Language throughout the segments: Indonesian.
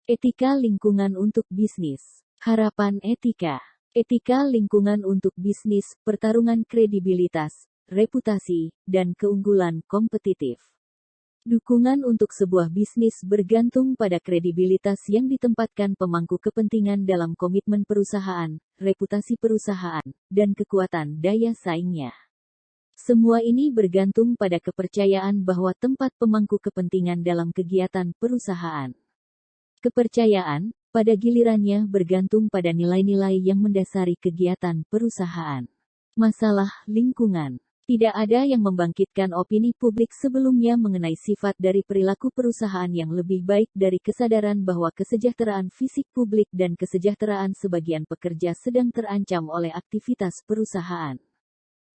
Etika lingkungan untuk bisnis. Harapan etika. Etika lingkungan untuk bisnis, pertarungan kredibilitas, reputasi, dan keunggulan kompetitif. Dukungan untuk sebuah bisnis bergantung pada kredibilitas yang ditempatkan pemangku kepentingan dalam komitmen perusahaan, reputasi perusahaan, dan kekuatan daya saingnya. Semua ini bergantung pada kepercayaan bahwa tempat pemangku kepentingan dalam kegiatan perusahaan. Kepercayaan, pada gilirannya bergantung pada nilai-nilai yang mendasari kegiatan perusahaan. Masalah lingkungan. Tidak ada yang membangkitkan opini publik sebelumnya mengenai sifat dari perilaku perusahaan yang lebih baik dari kesadaran bahwa kesejahteraan fisik publik dan kesejahteraan sebagian pekerja sedang terancam oleh aktivitas perusahaan.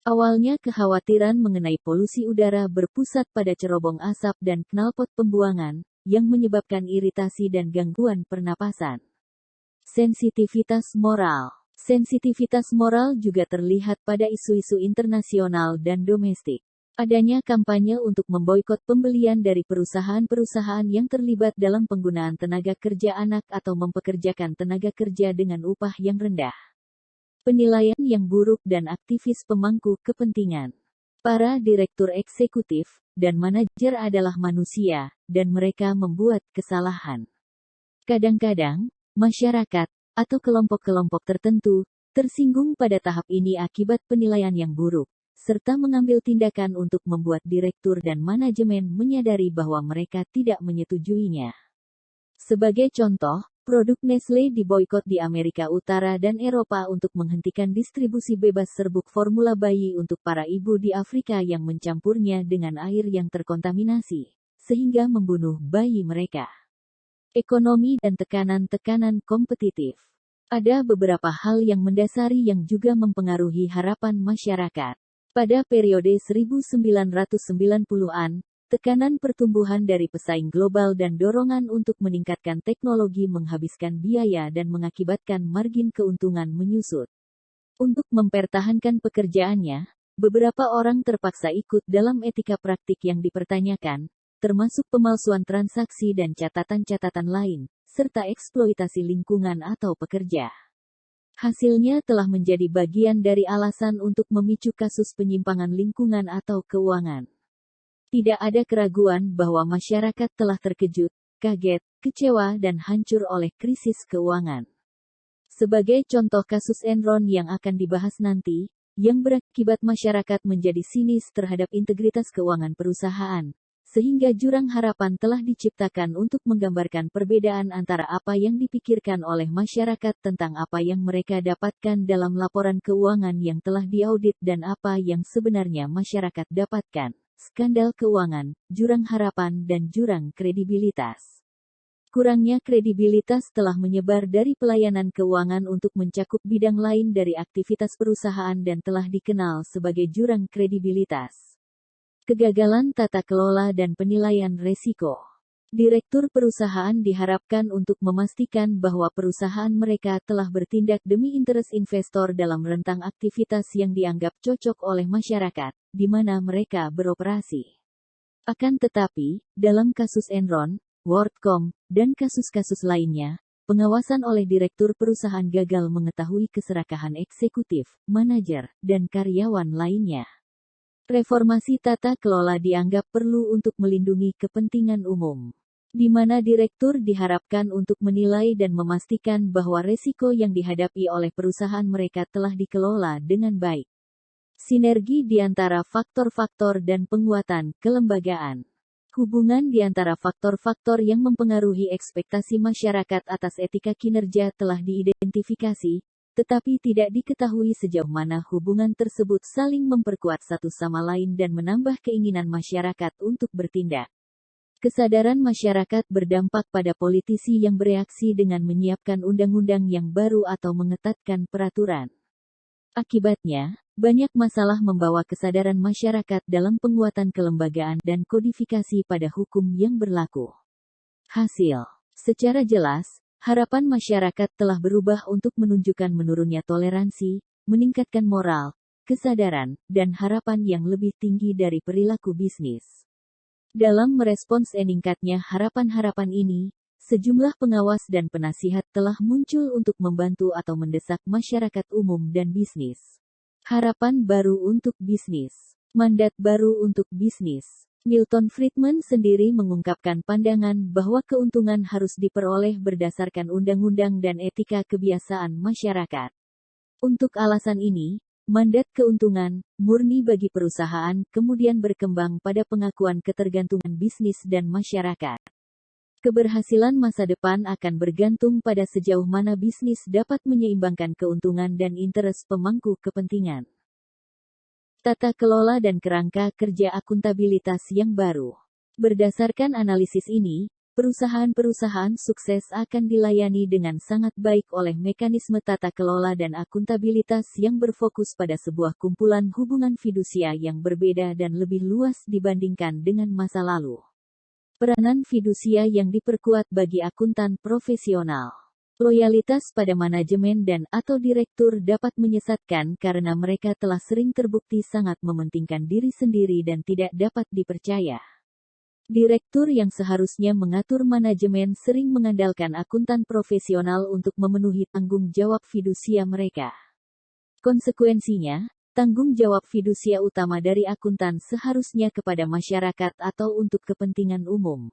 Awalnya kekhawatiran mengenai polusi udara berpusat pada cerobong asap dan knalpot pembuangan, yang menyebabkan iritasi dan gangguan pernapasan. Sensitivitas moral. Sensitivitas moral juga terlihat pada isu-isu internasional dan domestik. Adanya kampanye untuk memboikot pembelian dari perusahaan-perusahaan yang terlibat dalam penggunaan tenaga kerja anak atau mempekerjakan tenaga kerja dengan upah yang rendah. Penilaian yang buruk dan aktivis pemangku kepentingan. Para direktur eksekutif dan manajer adalah manusia, dan mereka membuat kesalahan. Kadang-kadang, masyarakat atau kelompok-kelompok tertentu tersinggung pada tahap ini akibat penilaian yang buruk, serta mengambil tindakan untuk membuat direktur dan manajemen menyadari bahwa mereka tidak menyetujuinya. Sebagai contoh, produk Nestle diboikot di Amerika Utara dan Eropa untuk menghentikan distribusi bebas serbuk formula bayi untuk para ibu di Afrika yang mencampurnya dengan air yang terkontaminasi, sehingga membunuh bayi mereka. Ekonomi dan tekanan-tekanan kompetitif. Ada beberapa hal yang mendasari yang juga mempengaruhi harapan masyarakat. Pada periode 1990-an, tekanan pertumbuhan dari pesaing global dan dorongan untuk meningkatkan teknologi menghabiskan biaya dan mengakibatkan margin keuntungan menyusut. Untuk mempertahankan pekerjaannya, beberapa orang terpaksa ikut dalam etika praktik yang dipertanyakan, termasuk pemalsuan transaksi dan catatan-catatan lain, serta eksploitasi lingkungan atau pekerja. Hasilnya telah menjadi bagian dari alasan untuk memicu kasus penyimpangan lingkungan atau keuangan. Tidak ada keraguan bahwa masyarakat telah terkejut, kaget, kecewa dan hancur oleh krisis keuangan. Sebagai contoh kasus Enron yang akan dibahas nanti, yang berakibat masyarakat menjadi sinis terhadap integritas keuangan perusahaan, sehingga jurang harapan telah diciptakan untuk menggambarkan perbedaan antara apa yang dipikirkan oleh masyarakat tentang apa yang mereka dapatkan dalam laporan keuangan yang telah diaudit dan apa yang sebenarnya masyarakat dapatkan. Skandal keuangan, jurang harapan dan jurang kredibilitas. Kurangnya kredibilitas telah menyebar dari pelayanan keuangan untuk mencakup bidang lain dari aktivitas perusahaan dan telah dikenal sebagai jurang kredibilitas. Kegagalan tata kelola dan penilaian resiko. Direktur perusahaan diharapkan untuk memastikan bahwa perusahaan mereka telah bertindak demi interest investor dalam rentang aktivitas yang dianggap cocok oleh masyarakat, di mana mereka beroperasi. Akan tetapi, dalam kasus Enron, WorldCom, dan kasus-kasus lainnya, pengawasan oleh direktur perusahaan gagal mengetahui keserakahan eksekutif, manajer, dan karyawan lainnya. Reformasi tata kelola dianggap perlu untuk melindungi kepentingan umum, di mana direktur diharapkan untuk menilai dan memastikan bahwa resiko yang dihadapi oleh perusahaan mereka telah dikelola dengan baik. Sinergi di antara faktor-faktor dan penguatan kelembagaan. Hubungan di antara faktor-faktor yang mempengaruhi ekspektasi masyarakat atas etika kinerja telah diidentifikasi, tetapi tidak diketahui sejauh mana hubungan tersebut saling memperkuat satu sama lain dan menambah keinginan masyarakat untuk bertindak. Kesadaran masyarakat berdampak pada politisi yang bereaksi dengan menyiapkan undang-undang yang baru atau mengetatkan peraturan. Akibatnya, banyak masalah membawa kesadaran masyarakat dalam penguatan kelembagaan dan kodifikasi pada hukum yang berlaku. Hasil. Secara jelas, harapan masyarakat telah berubah untuk menunjukkan menurunnya toleransi, meningkatkan moral, kesadaran, dan harapan yang lebih tinggi dari perilaku bisnis. Dalam merespons meningkatnya harapan-harapan ini, sejumlah pengawas dan penasihat telah muncul untuk membantu atau mendesak masyarakat umum dan bisnis. Harapan baru untuk bisnis. Mandat baru untuk bisnis. Milton Friedman sendiri mengungkapkan pandangan bahwa keuntungan harus diperoleh berdasarkan undang-undang dan etika kebiasaan masyarakat. Untuk alasan ini, mandat keuntungan murni bagi perusahaan kemudian berkembang pada pengakuan ketergantungan bisnis dan masyarakat. Keberhasilan masa depan akan bergantung pada sejauh mana bisnis dapat menyeimbangkan keuntungan dan interes pemangku kepentingan. Tata kelola dan kerangka kerja akuntabilitas yang baru. Berdasarkan analisis ini, perusahaan-perusahaan sukses akan dilayani dengan sangat baik oleh mekanisme tata kelola dan akuntabilitas yang berfokus pada sebuah kumpulan hubungan fidusia yang berbeda dan lebih luas dibandingkan dengan masa lalu. Peranan fidusia yang diperkuat bagi akuntan profesional. Loyalitas pada manajemen dan/atau direktur dapat menyesatkan karena mereka telah sering terbukti sangat mementingkan diri sendiri dan tidak dapat dipercaya. Direktur yang seharusnya mengatur manajemen sering mengandalkan akuntan profesional untuk memenuhi tanggung jawab fidusia mereka. Konsekuensinya, tanggung jawab fidusia utama dari akuntan seharusnya kepada masyarakat atau untuk kepentingan umum.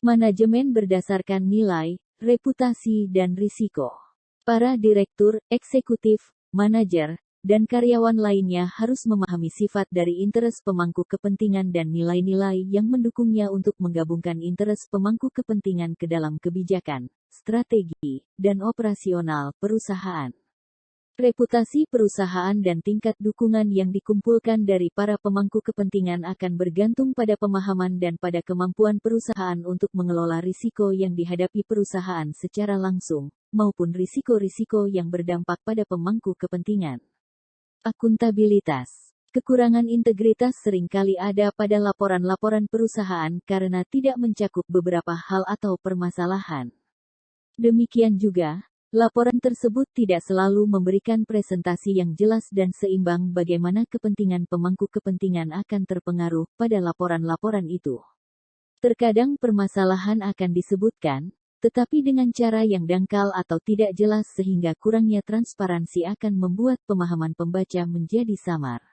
Manajemen berdasarkan nilai, reputasi dan risiko. Para direktur, eksekutif, manajer, dan karyawan lainnya harus memahami sifat dari interes pemangku kepentingan dan nilai-nilai yang mendukungnya untuk menggabungkan interes pemangku kepentingan ke dalam kebijakan, strategi, dan operasional perusahaan. Reputasi perusahaan dan tingkat dukungan yang dikumpulkan dari para pemangku kepentingan akan bergantung pada pemahaman dan pada kemampuan perusahaan untuk mengelola risiko yang dihadapi perusahaan secara langsung, maupun risiko-risiko yang berdampak pada pemangku kepentingan. Akuntabilitas. Kekurangan integritas seringkali ada pada laporan-laporan perusahaan karena tidak mencakup beberapa hal atau permasalahan. Demikian juga, laporan tersebut tidak selalu memberikan presentasi yang jelas dan seimbang bagaimana kepentingan pemangku kepentingan akan terpengaruh pada laporan-laporan itu. Terkadang permasalahan akan disebutkan, tetapi dengan cara yang dangkal atau tidak jelas sehingga kurangnya transparansi akan membuat pemahaman pembaca menjadi samar.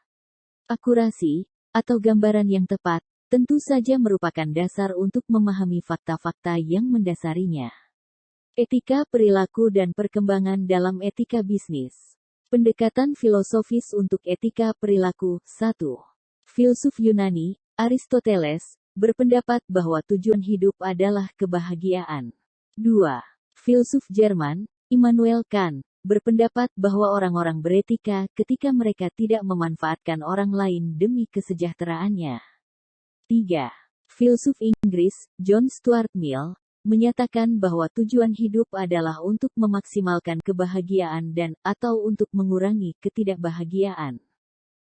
Akurasi, atau gambaran yang tepat, tentu saja merupakan dasar untuk memahami fakta-fakta yang mendasarinya. Etika perilaku dan perkembangan dalam etika bisnis. Pendekatan filosofis untuk etika perilaku. 1. Filsuf Yunani, Aristoteles, berpendapat bahwa tujuan hidup adalah kebahagiaan. 2. Filsuf Jerman, Immanuel Kant, berpendapat bahwa orang-orang beretika ketika mereka tidak memanfaatkan orang lain demi kesejahteraannya. 3. Filsuf Inggris, John Stuart Mill, menyatakan bahwa tujuan hidup adalah untuk memaksimalkan kebahagiaan dan/atau untuk mengurangi ketidakbahagiaan.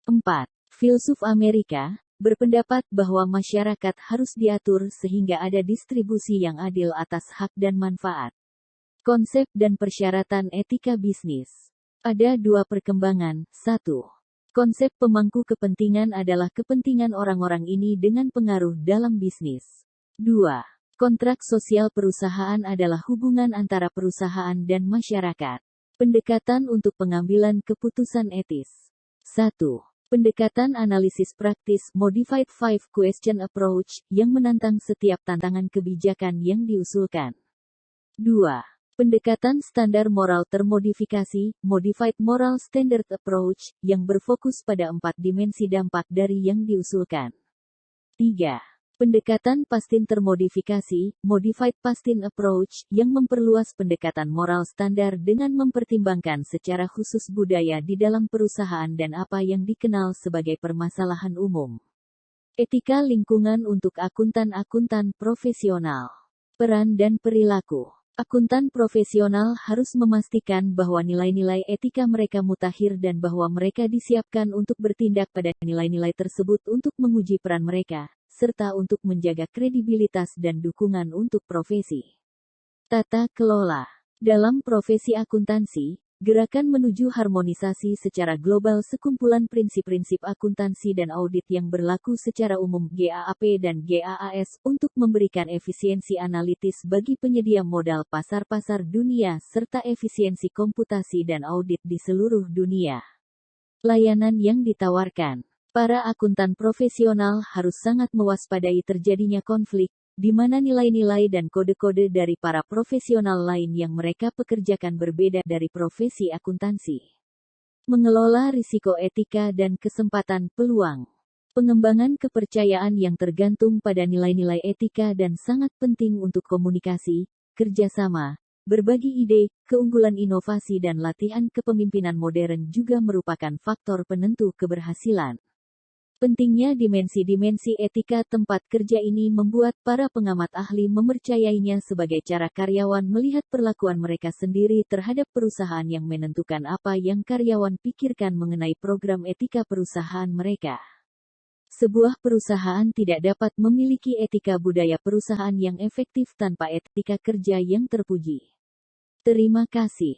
4. Filsuf Amerika, berpendapat bahwa masyarakat harus diatur sehingga ada distribusi yang adil atas hak dan manfaat. Konsep dan persyaratan etika bisnis. Ada dua perkembangan. 1. Konsep pemangku kepentingan adalah kepentingan orang-orang ini dengan pengaruh dalam bisnis. 2. Kontrak sosial perusahaan adalah hubungan antara perusahaan dan masyarakat. Pendekatan untuk pengambilan keputusan etis. 1. Pendekatan analisis praktis Modified Five-Question Approach, yang menantang setiap tantangan kebijakan yang diusulkan. 2. Pendekatan standar moral termodifikasi Modified Moral Standard Approach, yang berfokus pada 4 dimensi dampak dari yang diusulkan. 3. Pendekatan pastin termodifikasi Modified Pastin Approach, yang memperluas pendekatan moral standar dengan mempertimbangkan secara khusus budaya di dalam perusahaan dan apa yang dikenal sebagai permasalahan umum. Etika lingkungan untuk akuntan-akuntan profesional. Peran dan perilaku. Akuntan profesional harus memastikan bahwa nilai-nilai etika mereka mutakhir dan bahwa mereka disiapkan untuk bertindak pada nilai-nilai tersebut untuk menguji peran mereka, serta untuk menjaga kredibilitas dan dukungan untuk profesi. Tata kelola. Dalam profesi akuntansi, Gerakan menuju harmonisasi secara global sekumpulan prinsip-prinsip akuntansi dan audit yang berlaku secara umum GAAP dan GAAS untuk memberikan efisiensi analitis bagi penyedia modal pasar-pasar dunia serta efisiensi komputasi dan audit di seluruh dunia. Layanan yang ditawarkan. Para akuntan profesional harus sangat mewaspadai terjadinya konflik, di mana nilai-nilai dan kode-kode dari para profesional lain yang mereka pekerjakan berbeda dari profesi akuntansi. Mengelola risiko etika dan kesempatan peluang. Pengembangan kepercayaan yang tergantung pada nilai-nilai etika dan sangat penting untuk komunikasi, kerjasama, berbagi ide, keunggulan inovasi dan latihan kepemimpinan modern juga merupakan faktor penentu keberhasilan. Pentingnya dimensi-dimensi etika tempat kerja ini membuat para pengamat ahli mempercayainya sebagai cara karyawan melihat perlakuan mereka sendiri terhadap perusahaan yang menentukan apa yang karyawan pikirkan mengenai program etika perusahaan mereka. Sebuah perusahaan tidak dapat memiliki etika budaya perusahaan yang efektif tanpa etika kerja yang terpuji. Terima kasih.